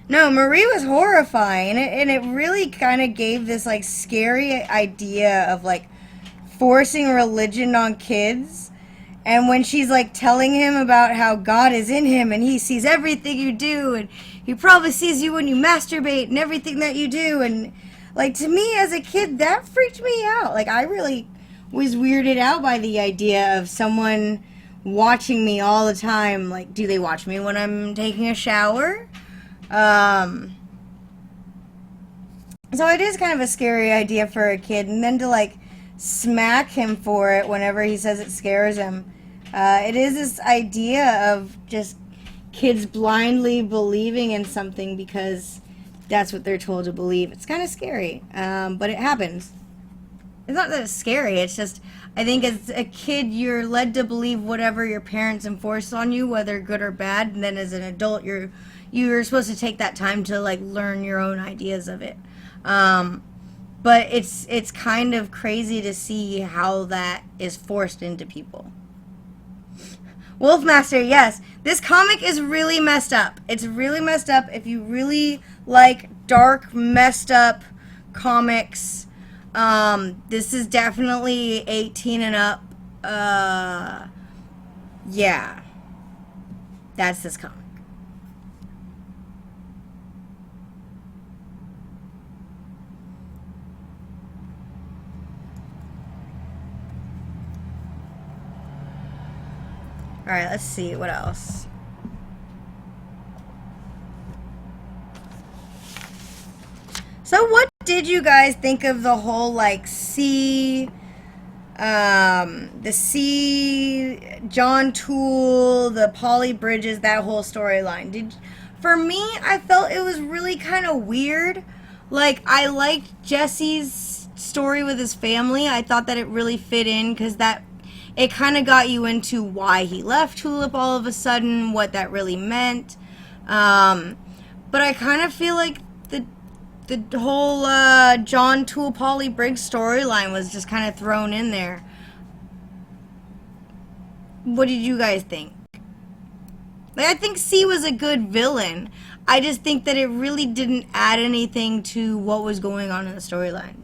No, Marie was horrifying, and it really kind of gave this, like, scary idea of, like, forcing religion on kids. And when she's, like, telling him about how God is in him, and he sees everything you do, and he probably sees you when you masturbate, and everything that you do, and, like, to me, as a kid, that freaked me out. Like, I really was weirded out by the idea of someone watching me all the time. Like, do they watch me when I'm taking a shower? So it is kind of a scary idea for a kid, and then to, like, smack him for it whenever he says it scares him. It is this idea of just kids blindly believing in something because that's what they're told to believe. It's kind of scary, but it happens. It's not that it's scary, it's just, I think as a kid, you're led to believe whatever your parents enforce on you, whether good or bad, and then as an adult, you're supposed to take that time to, like, learn your own ideas of it. But it's kind of crazy to see how that is forced into people. Wolfmaster, yes. This comic is really messed up. It's really messed up. If you really like dark, messed up comics, this is definitely 18 and up. Yeah. That's this comic. Alright, let's see. What else? So what did you guys think of the whole, like, John Toole, the Polly Bridges, that whole storyline? For me, I felt it was really kind of weird. Like, I liked Jesse's story with his family. I thought that it really fit in because it kind of got you into why he left Tulip all of a sudden, what that really meant. But I kind of feel like the whole John Toole, Polly Briggs storyline was just kind of thrown in there. What did you guys think? Like, I think C was a good villain. I just think that it really didn't add anything to what was going on in the storyline.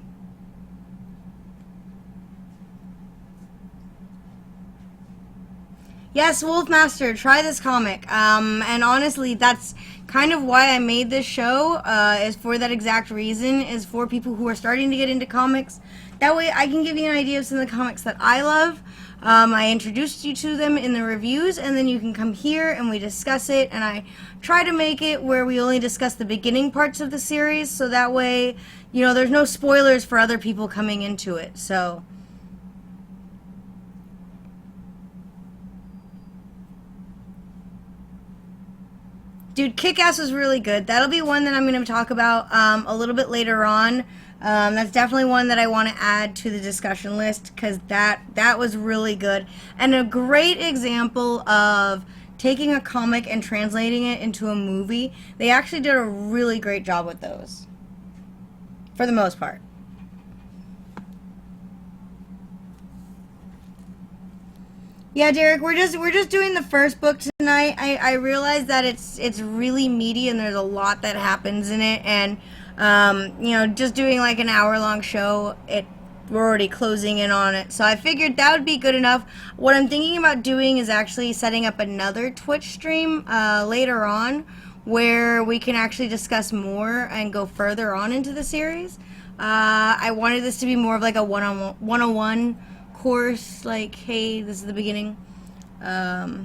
Yes, Wolfmaster, try this comic. And honestly, that's kind of why I made this show, is for that exact reason, is for people who are starting to get into comics. That way I can give you an idea of some of the comics that I love. I introduced you to them in the reviews, and then you can come here and we discuss it, and I try to make it where we only discuss the beginning parts of the series, so that way, you know, there's no spoilers for other people coming into it, so... Dude, Kick-Ass was really good. That'll be one that I'm going to talk about a little bit later on. That's definitely one that I want to add to the discussion list because that was really good. And a great example of taking a comic and translating it into a movie. They actually did a really great job with those. For the most part. Yeah, Derek, we're just doing the first book tonight. I realize that it's really meaty and there's a lot that happens in it, and just doing like an hour long show, we're already closing in on it. So I figured that would be good enough. What I'm thinking about doing is actually setting up another Twitch stream later on, where we can actually discuss more and go further on into the series. I wanted this to be more of like a one-on-one course, like, hey, this is the beginning. Yeah,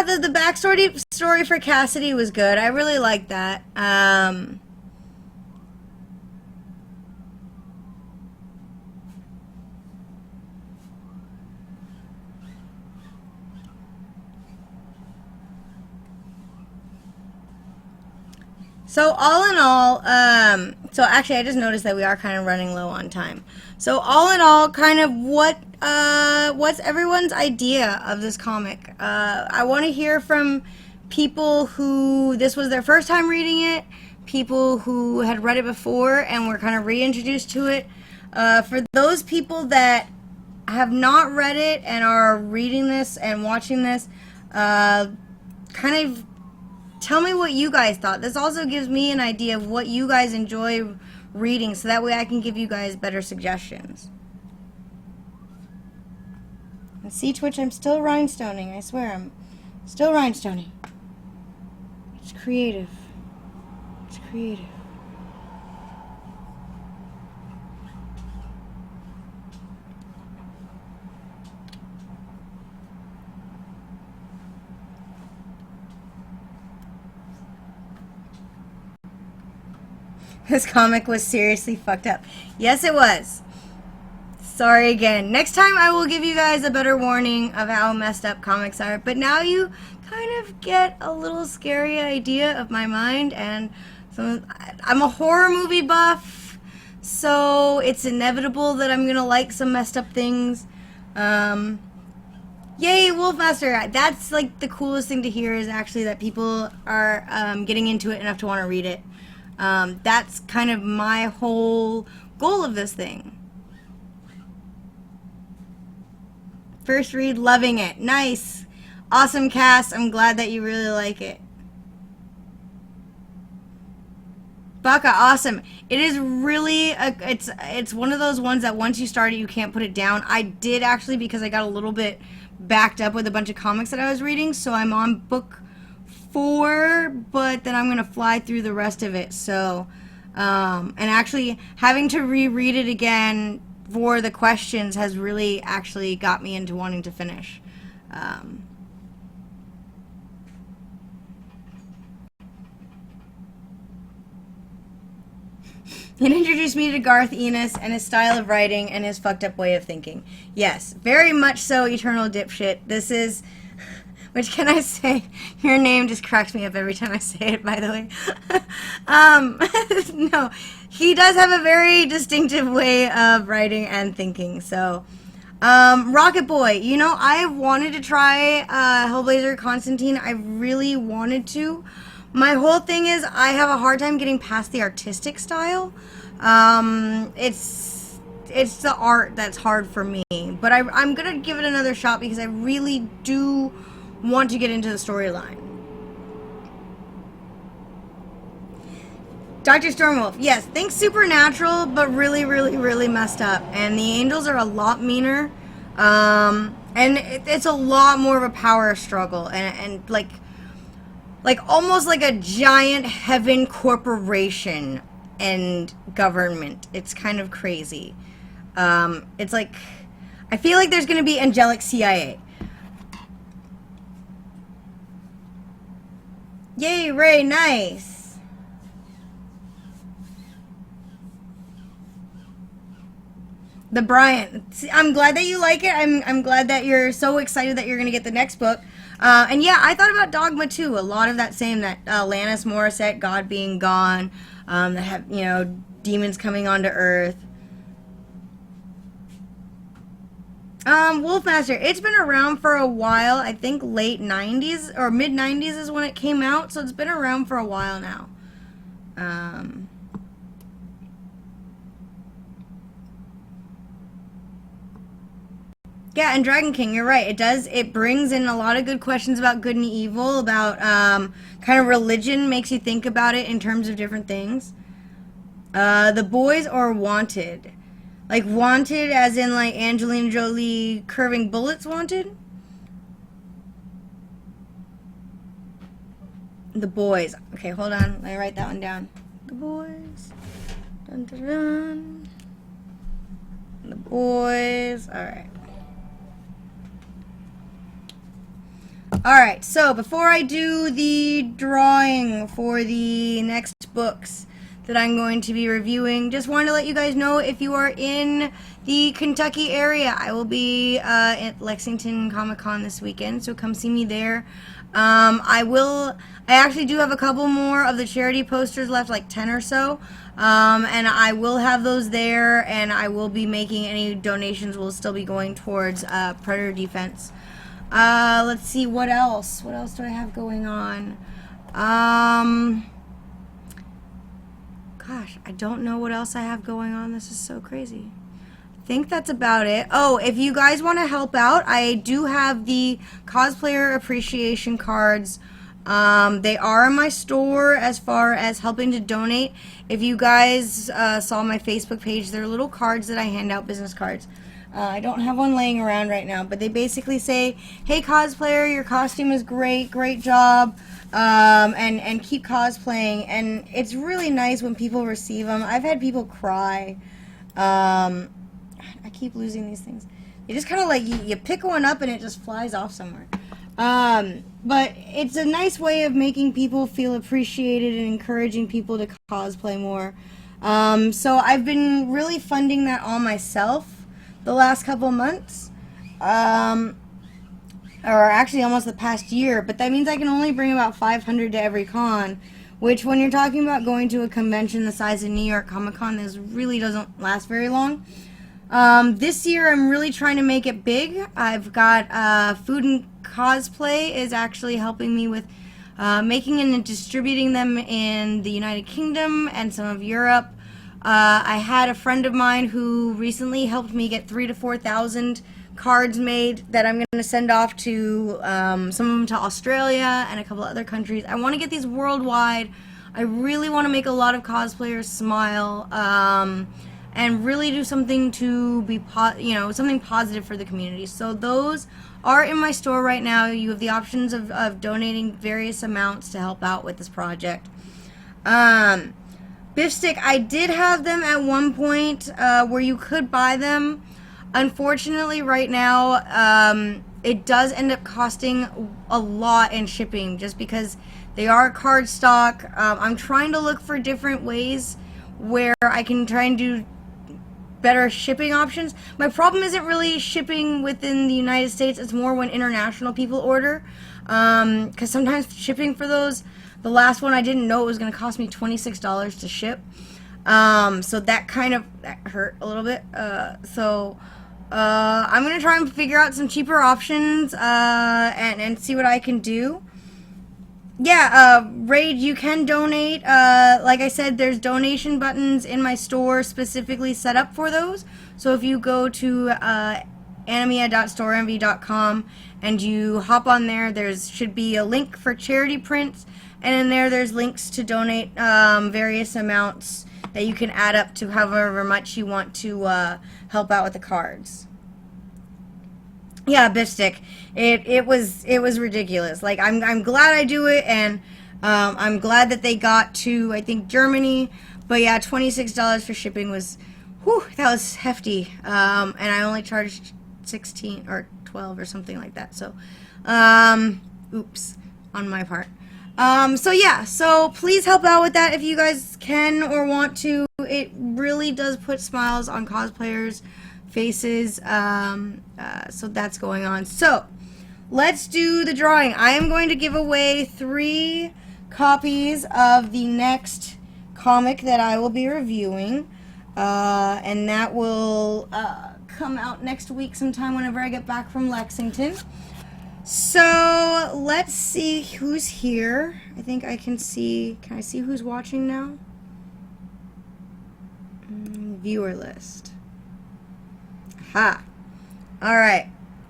the backstory for Cassidy was good. I really liked that. So all in all, so actually I just noticed that we are kind of running low on time. So all in all, kind of what's everyone's idea of this comic? I want to hear from people who this was their first time reading it, people who had read it before and were kind of reintroduced to it. For those people that have not read it and are reading this and watching this, kind of tell me what you guys thought. This also gives me an idea of what you guys enjoy reading, so that way I can give you guys better suggestions. And see, Twitch, I'm still rhinestoning. I swear, I'm still rhinestoning. It's creative. It's creative. This comic was seriously fucked up. Yes, it was. Sorry again. Next time I will give you guys a better warning of how messed up comics are. But now you kind of get a little scary idea of my mind. And I'm a horror movie buff, so it's inevitable that I'm going to like some messed up things. Yay, Wolfmaster. That's like the coolest thing to hear, is actually that people are getting into it enough to want to read it. That's kind of my whole goal of this thing. First read, loving it. Nice. Awesome cast. I'm glad that you really like it. Baka, awesome. It is really, it's one of those ones that once you start it, you can't put it down. I did actually, because I got a little bit backed up with a bunch of comics that I was reading, so I'm on book 4, but then I'm going to fly through the rest of it. So, and actually having to reread it again for the questions has really actually got me into wanting to finish. It introduced me to Garth Ennis and his style of writing and his fucked up way of thinking. Yes, very much so, Eternal Dipshit. This is... Which, can I say, your name just cracks me up every time I say it, by the way. No, he does have a very distinctive way of writing and thinking. So, Rocket Boy, you know, I wanted to try Hellblazer Constantine. I really wanted to. My whole thing is I have a hard time getting past the artistic style. It's the art that's hard for me. But I'm going to give it another shot because I really do want to get into the storyline. Dr. Stormwolf, yes, think supernatural, but really, really, really messed up. And the angels are a lot meaner. And it's a lot more of a power struggle. And like almost like a giant heaven corporation and government. It's kind of crazy. It's like, I feel like there's going to be angelic CIA. Yay, Ray, nice. The Bryant. See, I'm glad that you like it. I'm glad that you're so excited that you're going to get the next book. And yeah, I thought about Dogma too. A lot of that same, that Alanis Morissette, God being gone, that have, you know, demons coming onto Earth. Wolfmaster, it's been around for a while. I think late 90s or mid 90s is when it came out, so it's been around for a while now. Yeah, and Dragon King, you're right. It does. It brings in a lot of good questions about good and evil, about kind of religion, makes you think about it in terms of different things. The boys are wanted. Like wanted as in like Angelina Jolie curving bullets wanted? The boys. Okay, hold on. Let me write that one down. The boys. Dun, dun, dun. The boys. Alright. Alright, so before I do the drawing for the next books that I'm going to be reviewing, just wanted to let you guys know, if you are in the Kentucky area, I will be at Lexington Comic-Con this weekend, so come see me there. I actually do have a couple more of the charity posters left, like 10 or so, and I will have those there, and I will be making any donations will still be going towards predator defense. Let's see, what else? What else do I have going on? Gosh, I don't know what else I have going on. This is so crazy. I think that's about it. Oh, if you guys want to help out, I do have the cosplayer appreciation cards. They are in my store as far as helping to donate. If you guys saw my Facebook page, they're little cards that I hand out, business cards. I don't have one laying around right now, but they basically say, hey cosplayer, your costume is great, great job, and keep cosplaying. And it's really nice when people receive them. I've had people cry. I keep losing these things. You just kind of like, you pick one up and it just flies off somewhere. But it's a nice way of making people feel appreciated and encouraging people to cosplay more. So I've been really funding that all myself the last couple months, or actually almost the past year, but that means I can only bring about 500 to every con, which when you're talking about going to a convention the size of New York Comic Con, this really doesn't last very long. This year I'm really trying to make it big. I've got Food and Cosplay is actually helping me with making and distributing them in the United Kingdom and some of Europe. I had a friend of mine who recently helped me get 3,000 to 4,000 cards made that I'm going to send off to some of them to Australia and a couple other countries. I want to get these worldwide. I really want to make a lot of cosplayers smile and really do something to be something positive for the community. So those are in my store right now. You have the options of donating various amounts to help out with this project. Biff Stick, I did have them at one point where you could buy them. Unfortunately, right now, it does end up costing a lot in shipping just because they are card stock. I'm trying to look for different ways where I can try and do better shipping options. My problem isn't really shipping within the United States. It's more when international people order. Because sometimes shipping for those, the last one I didn't know it was going to cost me $26 to ship. So that hurt a little bit. I'm going to try and figure out some cheaper options and see what I can do. Yeah, Raid, you can donate. Like I said, there's donation buttons in my store specifically set up for those. So if you go to anemia.storeenvy.com and you hop on there, should be a link for charity prints, and in there's links to donate various amounts that you can add up to however much you want to help out with the cards. Yeah, Biff Stick. It was ridiculous. Like I'm glad I do it, and I'm glad that they got to, I think, Germany. But yeah, $26 for shipping was, whew, that was hefty. And I only charged 16 or 12 or something like that. So, oops, on my part. So yeah, so please help out with that if you guys can or want to. It really does put smiles on cosplayers' faces. So that's going on. So let's do the drawing. I am going to give away 3 copies of the next comic that I will be reviewing, and that will come out next week sometime whenever I get back from Lexington. So let's see who's here. I think I can see who's watching now? Viewer list. Ha. Alright.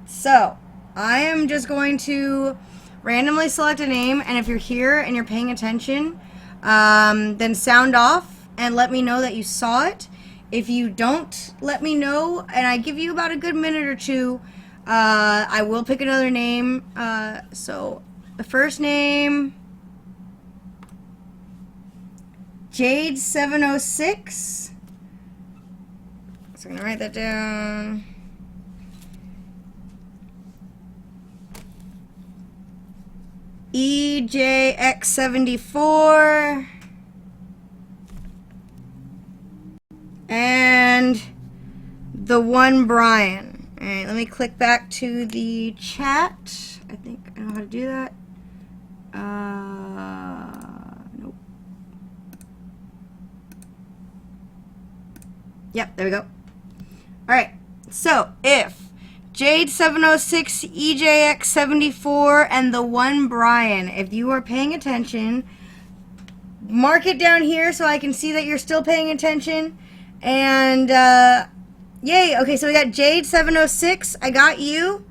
So I am just going to randomly select a name, and if you're here and you're paying attention, then sound off and let me know that you saw it. If you don't let me know, and I give you about a good minute or two, I will pick another name. So the first name, Jade 706. So I'm gonna write that down. EJX74 and the one Brian. All right, let me click back to the chat. I think I know how to do that. Nope. Yep, there we go. All right, so if Jade 706, EJX 74, and the one Brian, if you are paying attention, mark it down here so I can see that you're still paying attention. And yay. Okay, so we got Jade 706, I got you.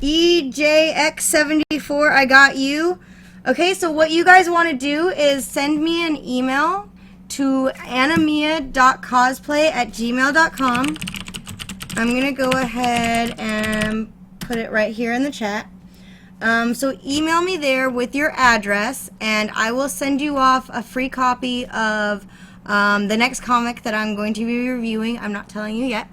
EJX 74, I got you. Okay, so what you guys want to do is send me an email to anamia.cosplay@gmail.com. I'm going to go ahead and put it right here in the chat. So email me there with your address, and I will send you off a free copy of the next comic that I'm going to be reviewing. I'm not telling you yet.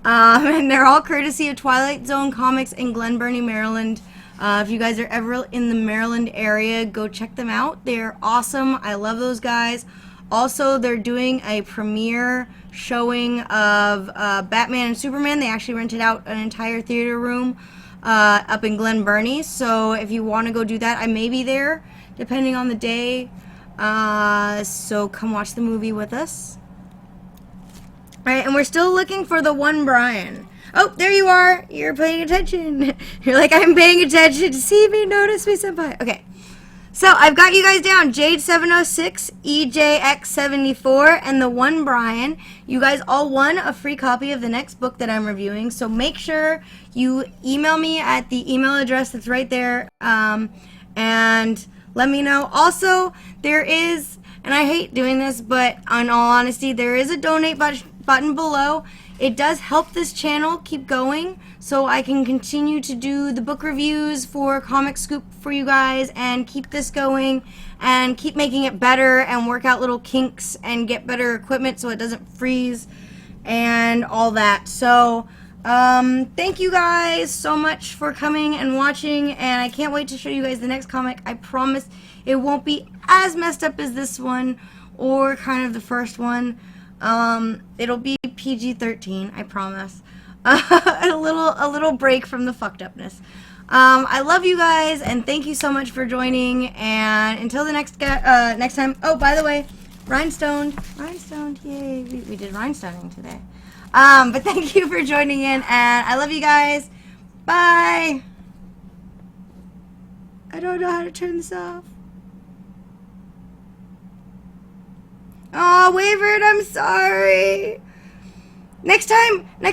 And they're all courtesy of Twilight Zone Comics in Glen Burnie, Maryland. If you guys are ever in the Maryland area, go check them out. They're awesome. I love those guys. Also, they're doing a premiere showing of Batman and Superman. They actually rented out an entire theater room up in Glen Burnie. So if you want to go do that, I may be there depending on the day. So come watch the movie with us. All right, and we're still looking for the one Brian. Oh, there you are. You're paying attention. You're like, I'm paying attention. See me, notice me, senpai. Okay. So I've got you guys down, Jade 706, EJX 74, and the one Brian. You guys all won a free copy of the next book that I'm reviewing. So make sure you email me at the email address that's right there, and let me know. Also, there is, and I hate doing this, but in all honesty, there is a donate button below. It does help this channel keep going, so I can continue to do the book reviews for Comic Scoop for you guys and keep this going and keep making it better and work out little kinks and get better equipment so it doesn't freeze and all that. So thank you guys so much for coming and watching, and I can't wait to show you guys the next comic. I promise it won't be as messed up as this one or kind of the first one. It'll be PG-13, I promise. A little break from the fucked upness. I love you guys, and thank you so much for joining. And until the next time. Oh, by the way, rhinestoned, yay! We did rhinestoning today. But thank you for joining in, and I love you guys. Bye. I don't know how to turn this off. Oh, Wavered, I'm sorry. Next time, my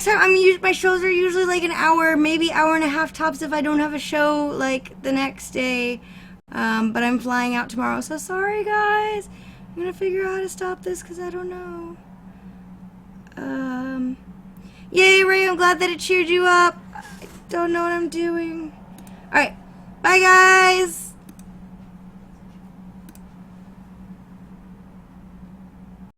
shows are usually like an hour, maybe hour and a half tops if I don't have a show like the next day. But I'm flying out tomorrow, so sorry guys. I'm gonna figure out how to stop this because I don't know. Yay, Ray, I'm glad that it cheered you up. I don't know what I'm doing. Alright, bye guys.